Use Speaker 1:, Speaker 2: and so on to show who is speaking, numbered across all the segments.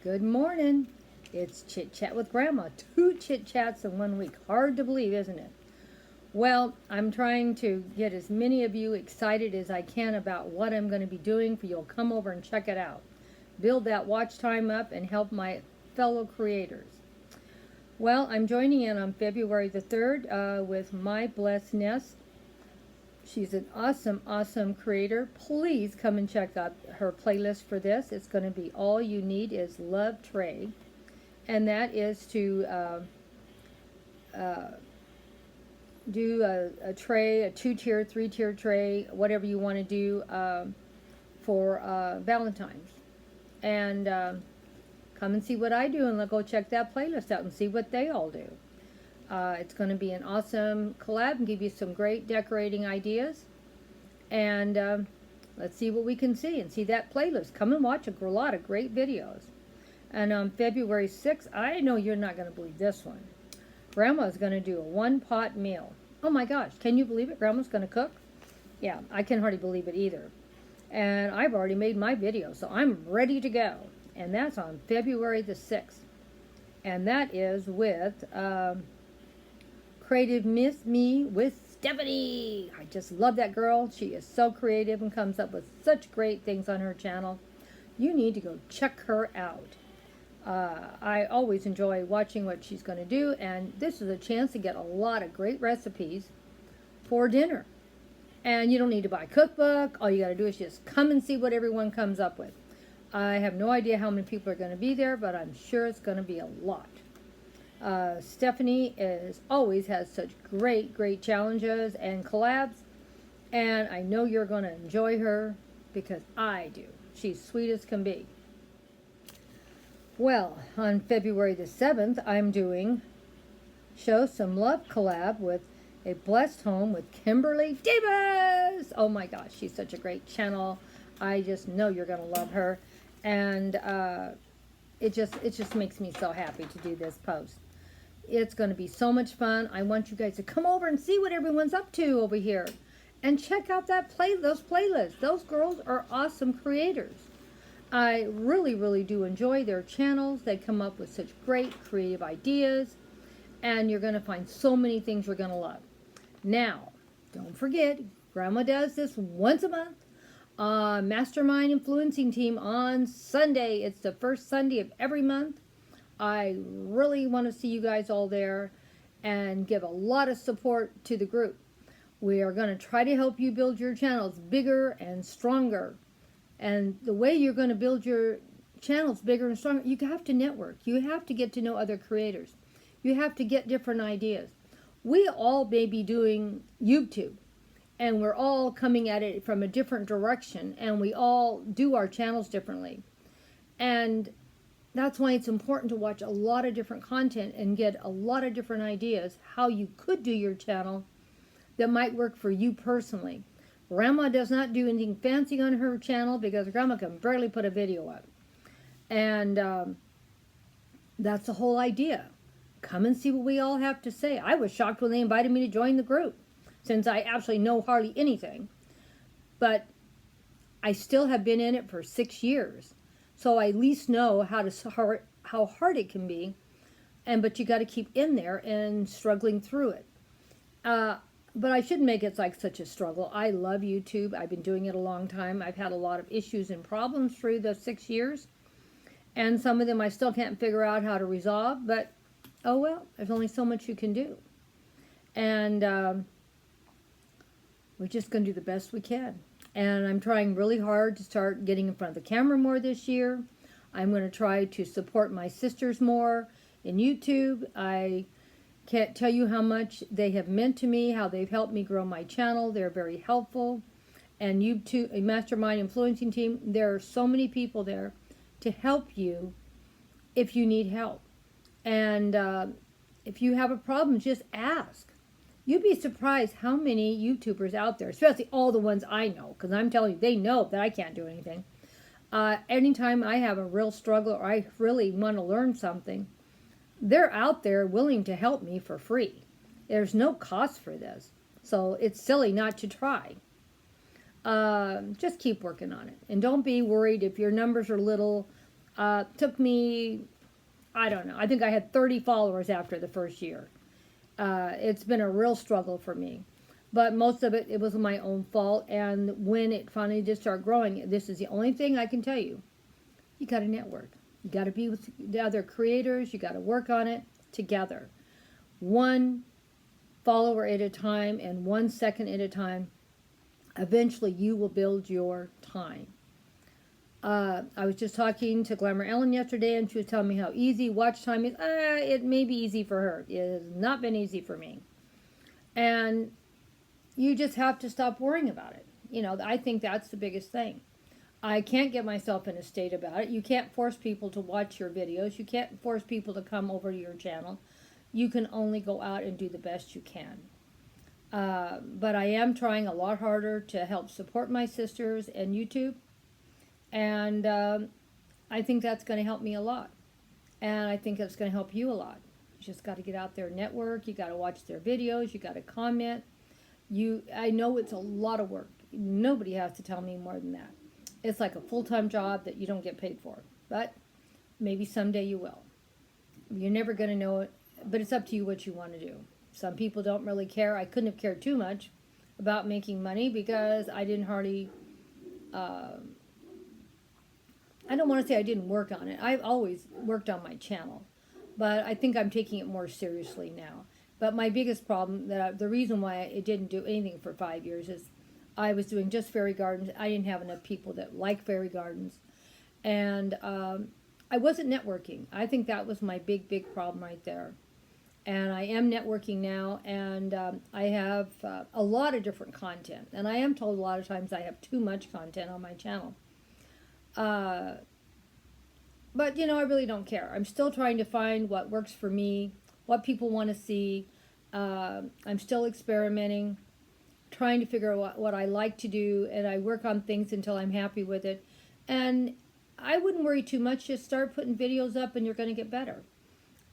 Speaker 1: Good morning. It's Chit Chat with Grandma. 2 Chit Chats in 1 week. Hard to believe, isn't it? Well, I'm trying to get as many of you excited as I can about what I'm going to be doing for you. You'll come over and check it out. Build that watch time up and help my fellow creators. Well, I'm joining in on February the 3rd with My Blessed Nest. She's an awesome creator. Please come and check out her playlist for this. It's going to be All You Need Is Love Tray. And that is to do a tray, a 2-tier, 3-tier tray, whatever you want to do for Valentine's. And come and see what I do, and go check that playlist out and see what they all do. It's going to be an awesome collab and give you some great decorating ideas. And let's see what we can see and see that playlist. Come and watch a lot of great videos. And on February 6th, I know you're not going to believe this one. Grandma's going to do a 1-pot meal. Oh my gosh, can you believe it? Grandma's going to cook? Yeah, I can hardly believe it either. And I've already made my video, so I'm ready to go. And that's on February the 6th. And that is with Creative Miss Me with Stephanie. I just love that girl. She is so creative and comes up with such great things on her channel. You need to go check her out. I always enjoy watching what she's going to do, and this is a chance to get a lot of great recipes for dinner. And you don't need to buy a cookbook. All you got to do is just come and see what everyone comes up with. I have no idea how many people are going to be there, but I'm sure it's going to be a lot. Stephanie always has such great challenges and collabs, and I know you're going to enjoy her because I do. She's sweet as can be. Well, on February the 7th, I'm doing Show Some Love collab with A Blessed Home with Kimberly Davis. Oh my gosh, she's such a great channel. I just know you're going to love her. And it just makes me so happy to do this post. It's going to be so much fun. I want you guys to come over and see what everyone's up to over here. And check out those playlists. Those girls are awesome creators. I really do enjoy their channels. They come up with such great creative ideas. And you're going to find so many things you're going to love. Now, don't forget, Grandma does this once a month. Mastermind Influencing Team on Sunday. It's the first Sunday of every month. I really want to see you guys all there and give a lot of support to the group. We are going to try to help you build your channels bigger and stronger. And the way you're going to build your channels bigger and stronger, you have to network. You have to get to know other creators. You have to get different ideas. We all may be doing YouTube, and we're all coming at it from a different direction, and we all do our channels differently. And that's why it's important to watch a lot of different content and get a lot of different ideas how you could do your channel that might work for you personally. Grandma does not do anything fancy on her channel because Grandma can barely put a video up. And that's the whole idea. Come and see what we all have to say. I was shocked when they invited me to join the group, since I actually know hardly anything. But I still have been in it for 6 years. So I at least know how hard it can be. But you got to keep in there and struggling through it. But I shouldn't make it like such a struggle. I love YouTube. I've been doing it a long time. I've had a lot of issues and problems through the 6 years. And some of them I still can't figure out how to resolve. But, oh well, there's only so much you can do. And we're just going to do the best we can. And I'm trying really hard to start getting in front of the camera more this year. I'm going to try to support my sisters more in YouTube. I can't tell you how much they have meant to me, how they've helped me grow my channel. They're very helpful. And YouTube, a Mastermind Influencing Team, there are so many people there to help you if you need help. And if you have a problem, just ask. You'd be surprised how many YouTubers out there, especially all the ones I know, because I'm telling you, they know that I can't do anything. Anytime I have a real struggle or I really want to learn something, they're out there willing to help me for free. There's no cost for this. So it's silly not to try. Just keep working on it. And don't be worried if your numbers are little. Took me, I don't know, I think I had 30 followers after the first year. It's been a real struggle for me. But most of it was my own fault. And when it finally did start growing, this is the only thing I can tell you. You got to network. You got to be with the other creators. You got to work on it together. One follower at a time and 1 second at a time. Eventually, you will build your time. I was just talking to Glamour Ellen yesterday, and she was telling me how easy watch time is. It may be easy for her. It has not been easy for me. And you just have to stop worrying about it. I think that's the biggest thing. I can't get myself in a state about it. You can't force people to watch your videos. You can't force people to come over to your channel. You can only go out and do the best you can. But I am trying a lot harder to help support my sisters and YouTube. And I think that's going to help me a lot. And I think that's going to help you a lot. You just got to get out there and network. You got to watch their videos. You got to comment. I know it's a lot of work. Nobody has to tell me more than that. It's like a full-time job that you don't get paid for. But maybe someday you will. You're never going to know it. But it's up to you what you want to do. Some people don't really care. I couldn't have cared too much about making money because I didn't hardly... I don't want to say I didn't work on it. I've always worked on my channel. But I think I'm taking it more seriously now. But my biggest problem, the reason why it didn't do anything for 5 years is I was doing just fairy gardens. I didn't have enough people that like fairy gardens. And I wasn't networking. I think that was my big problem right there. And I am networking now, and I have a lot of different content. And I am told a lot of times I have too much content on my channel. But, I really don't care. I'm still trying to find what works for me, what people want to see. I'm still experimenting, trying to figure out what I like to do, and I work on things until I'm happy with it. And I wouldn't worry too much. Just start putting videos up, and you're going to get better.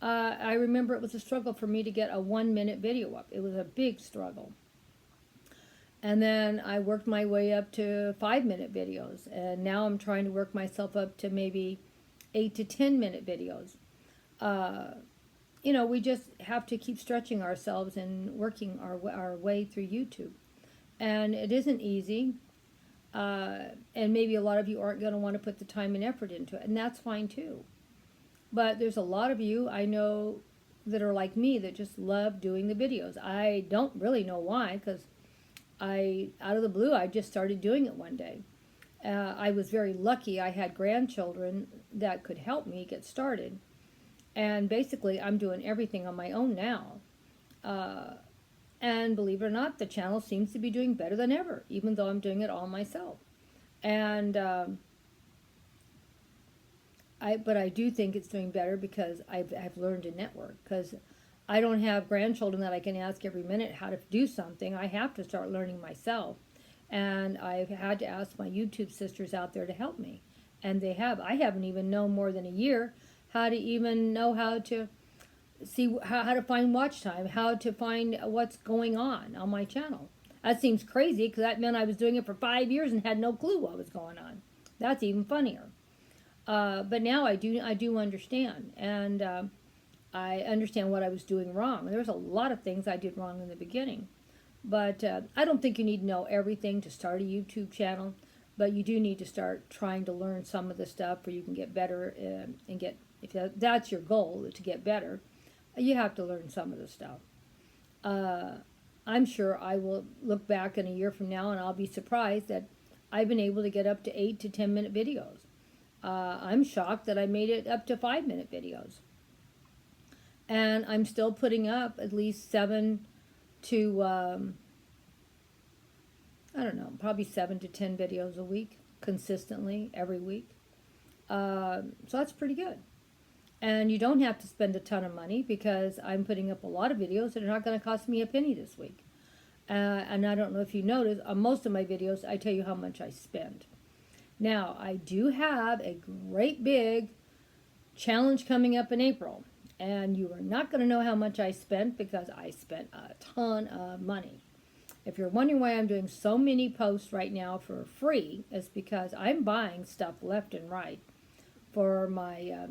Speaker 1: I remember it was a struggle for me to get a 1-minute video up. It was a big struggle. And then I worked my way up to 5-minute videos. And now I'm trying to work myself up to maybe 8 to 10-minute videos. We just have to keep stretching ourselves and working our way through YouTube. And it isn't easy. And maybe a lot of you aren't going to want to put the time and effort into it. And that's fine too. But there's a lot of you I know that are like me that just love doing the videos. I don't really know why, because out of the blue, I just started doing it one day. I was very lucky. I had grandchildren that could help me get started. And basically, I'm doing everything on my own now. And believe it or not, the channel seems to be doing better than ever, even though I'm doing it all myself. And but I do think it's doing better because I've learned to network. Because I don't have grandchildren that I can ask every minute how to do something. I have to start learning myself. And I've had to ask my YouTube sisters out there to help me. And they have. I haven't even known more than a year how to even know how to see how to find watch time, how to find what's going on my channel. That seems crazy because that meant I was doing it for 5 years and had no clue what was going on. That's even funnier. But now I do understand, and I understand what I was doing wrong. There's a lot of things I did wrong in the beginning, but I don't think you need to know everything to start a YouTube channel, but you do need to start trying to learn some of the stuff where you can get better and get, if that's your goal, to get better, you have to learn some of the stuff. I'm sure I will look back in a year from now and I'll be surprised that I've been able to get up to 8 to 10 minute videos. I'm shocked that I made it up to 5-minute videos. And I'm still putting up at least 7 to, I don't know, probably 7 to 10 videos a week, consistently, every week. So that's pretty good. And you don't have to spend a ton of money because I'm putting up a lot of videos that are not going to cost me a penny this week. And I don't know if you noticed, on most of my videos, I tell you how much I spend. Now, I do have a great big challenge coming up in April. And you are not going to know how much I spent because I spent a ton of money. If you're wondering why I'm doing so many posts right now for free, it's because I'm buying stuff left and right. for my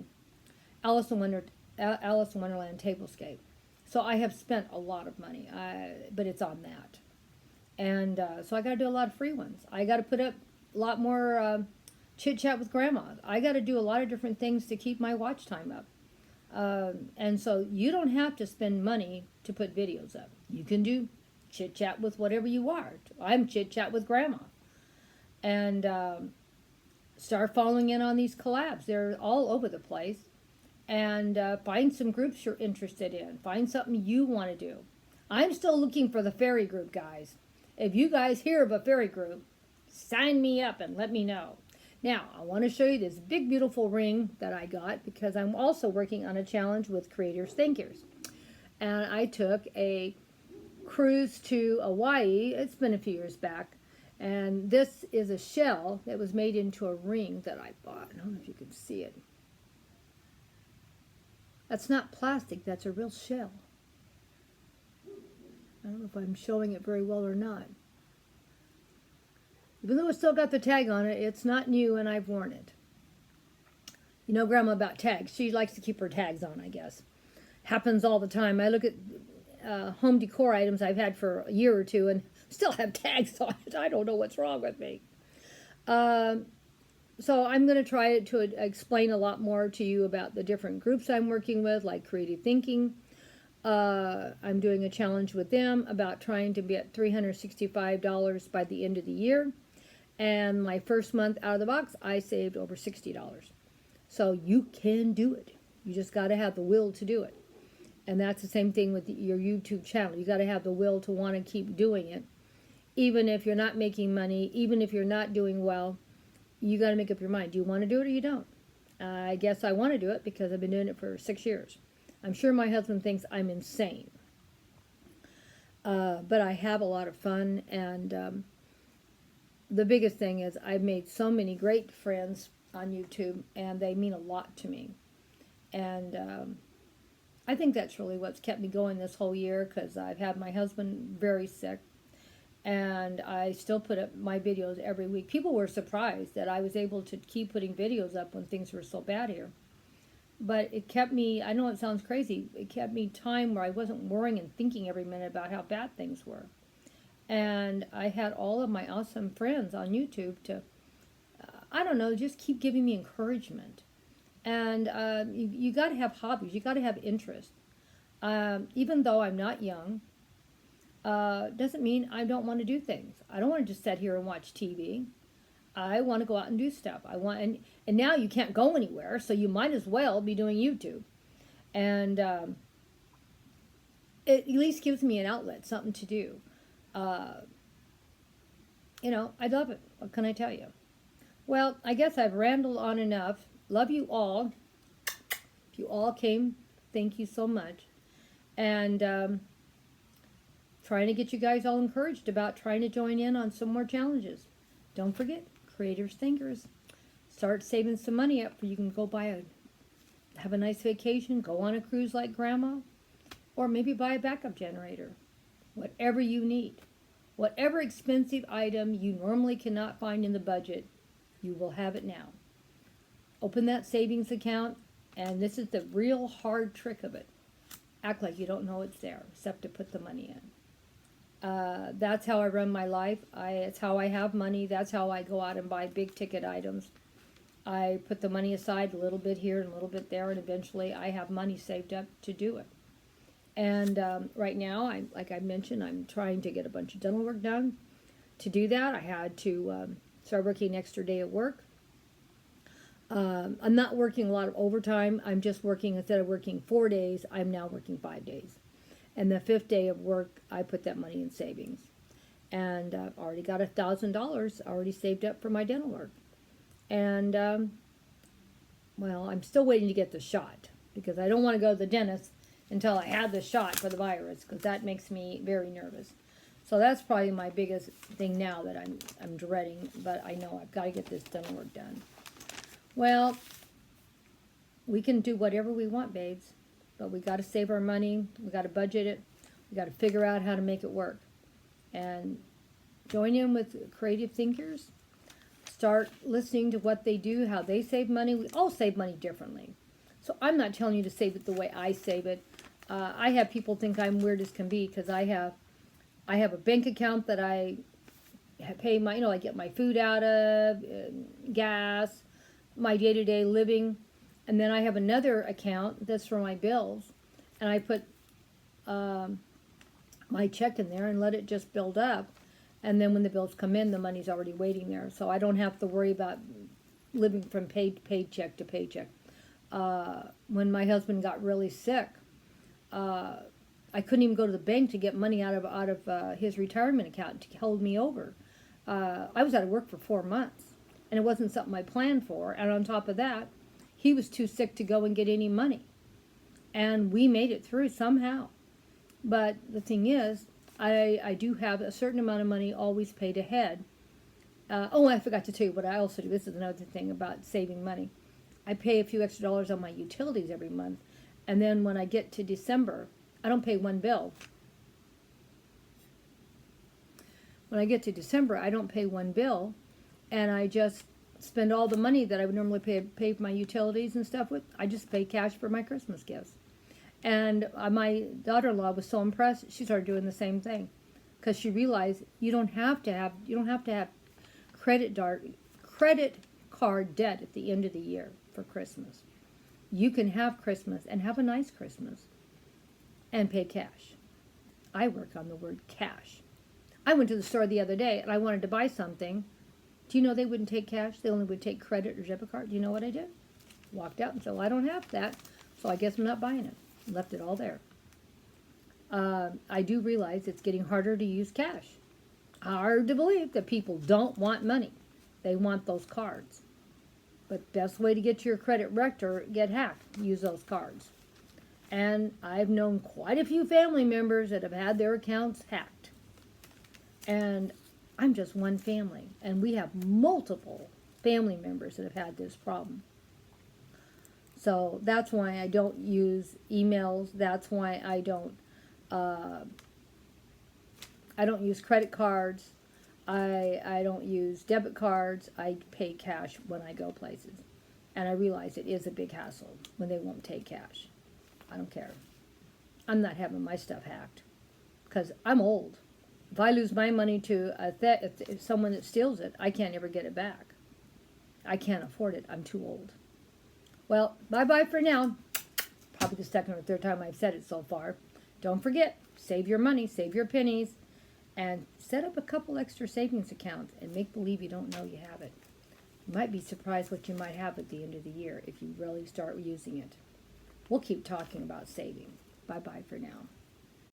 Speaker 1: Alice in Wonderland tablescape. So I have spent a lot of money, but it's on that. And so I got to do a lot of free ones. I got to put up a lot more chit chat with grandma. I got to do a lot of different things to keep my watch time up. And so you don't have to spend money to put videos up. You can do chit chat with whatever you are. I'm chit chat with grandma. And start following in on these collabs. They're all over the place. And find some groups you're interested in. Find something you want to do. I'm still looking for the fairy group, guys. If you guys hear of a fairy group, sign me up and let me know. Now, I want to show you this big, beautiful ring that I got because I'm also working on a challenge with Creators Thinkers. And I took a cruise to Hawaii. It's been a few years back. And this is a shell that was made into a ring that I bought. I don't know if you can see it. That's not plastic, that's a real shell. I don't know if I'm showing it very well or not. Even though it's still got the tag on it, it's not new and I've worn it. You know Grandma about tags. She likes to keep her tags on, I guess. Happens all the time. I look at home decor items I've had for a year or two and still have tags on it. I don't know what's wrong with me. So I'm going to try to explain a lot more to you about the different groups I'm working with, like Creative Thinking. I'm doing a challenge with them about trying to be at $365 by the end of the year. And my first month out of the box, I saved over $60. So you can do it. You just got to have the will to do it. And that's the same thing with your YouTube channel. You got to have the will to want to keep doing it. Even if you're not making money, even if you're not doing well, you got to make up your mind. Do you want to do it or you don't? I guess I want to do it because I've been doing it for 6 years. I'm sure my husband thinks I'm insane. But I have a lot of fun. And the biggest thing is I've made so many great friends on YouTube. And they mean a lot to me. And I think that's really what's kept me going this whole year. Because I've had my husband very sick. And I still put up my videos every week. People were surprised that I was able to keep putting videos up when things were so bad here. But it kept me, I know it sounds crazy, it kept me time where I wasn't worrying and thinking every minute about how bad things were. And I had all of my awesome friends on YouTube to, I don't know, just keep giving me encouragement. And you got to have hobbies, you got to have interest. Even though I'm not young, doesn't mean I don't want to do things. I don't want to just sit here and watch TV. I want to go out and do stuff. And now you can't go anywhere, so you might as well be doing YouTube. And it at least gives me an outlet, something to do. You know, I love it. What can I tell you? Well, I guess I've rambled on enough. Love you all. If you all came, thank you so much. And trying to get you guys all encouraged about trying to join in on some more challenges. Don't forget, Creators Thinkers. Start saving some money up where you can go have a nice vacation, go on a cruise like Grandma, or maybe buy a backup generator. Whatever you need. Whatever expensive item you normally cannot find in the budget, you will have it now. Open that savings account, and this is the real hard trick of it. Act like you don't know it's there, except to put the money in. That's how I run my life. It's how I have money. That's how I go out and buy big ticket items. I put the money aside, a little bit here and a little bit there, and eventually I have money saved up to do it. And right now, like I mentioned, I'm trying to get a bunch of dental work done. To do that, I had to start working an extra day at work. I'm not working a lot of overtime. I'm just working, instead of working 4 days, I'm now working 5 days. And the 5th day of work, I put that money in savings. And I've already got $1,000 already saved up for my dental work. And, well, I'm still waiting to get the shot. Because I don't want to go to the dentist until I have the shot for the virus. Because that makes me very nervous. So that's probably my biggest thing now that I'm dreading. But I know I've got to get this dental work done. Well, we can do whatever we want, babes. But we got to save our money. We got to budget it. We got to figure out how to make it work. And join in with Creative Thinkers. start listening to what they do, how they save money. We all save money differently. So I'm not telling you to save it the way I save it. I have people think I'm weird as can be because I have a bank account that I pay my, I get my food out of, gas, my day-to-day living, and then I have another account that's for my bills, and I put my check in there and let it just build up, and then when the bills come in, the money's already waiting there, so I don't have to worry about living from paycheck to paycheck. When my husband got really sick, I couldn't even go to the bank to get money out of his retirement account to hold me over. I was out of work for 4 months, and it wasn't something I planned for. And on top of that, he was too sick to go and get any money, and we made it through somehow. But the thing is, I do have a certain amount of money always paid ahead. I forgot to tell you what I also do. This is another thing about saving money. I pay a few extra dollars on my utilities every month, and then when I get to December, I don't pay one bill. When I get to December, I don't pay one bill, and I just spend all the money that I would normally pay for my utilities and stuff with. I just pay cash for my Christmas gifts. And my daughter-in-law was so impressed, she started doing the same thing, because she realized you don't have to have credit card debt at the end of the year for Christmas. You can have Christmas and have a nice Christmas and pay cash. I work on the word cash. I went to the store the other day and I wanted to buy something. Do you know they wouldn't take cash? They only would take credit or debit card. Do you know what I did? Walked out and said, well, I don't have that, so I guess I'm not buying it. Left it all there. I do realize it's getting harder to use cash. Hard to believe that people don't want money. They want those cards. But best way to get your credit wrecked or get hacked, use those cards. And I've known quite a few family members that have had their accounts hacked. And I'm just one family. And we have multiple family members that have had this problem. So that's why I don't use emails. That's why I don't use credit cards. I don't use debit cards. I pay cash when I go places. And I realize it is a big hassle when they won't take cash. I don't care. I'm not having my stuff hacked because I'm old. If I lose my money to if someone that steals it, I can't ever get it back. I can't afford it. I'm too old. Well, bye-bye for now. Probably the second or third time I've said it so far. Don't forget, save your money, save your pennies, and set up a couple extra savings accounts and make believe you don't know you have it. You might be surprised what you might have at the end of the year if you really start using it. We'll keep talking about saving. Bye-bye for now.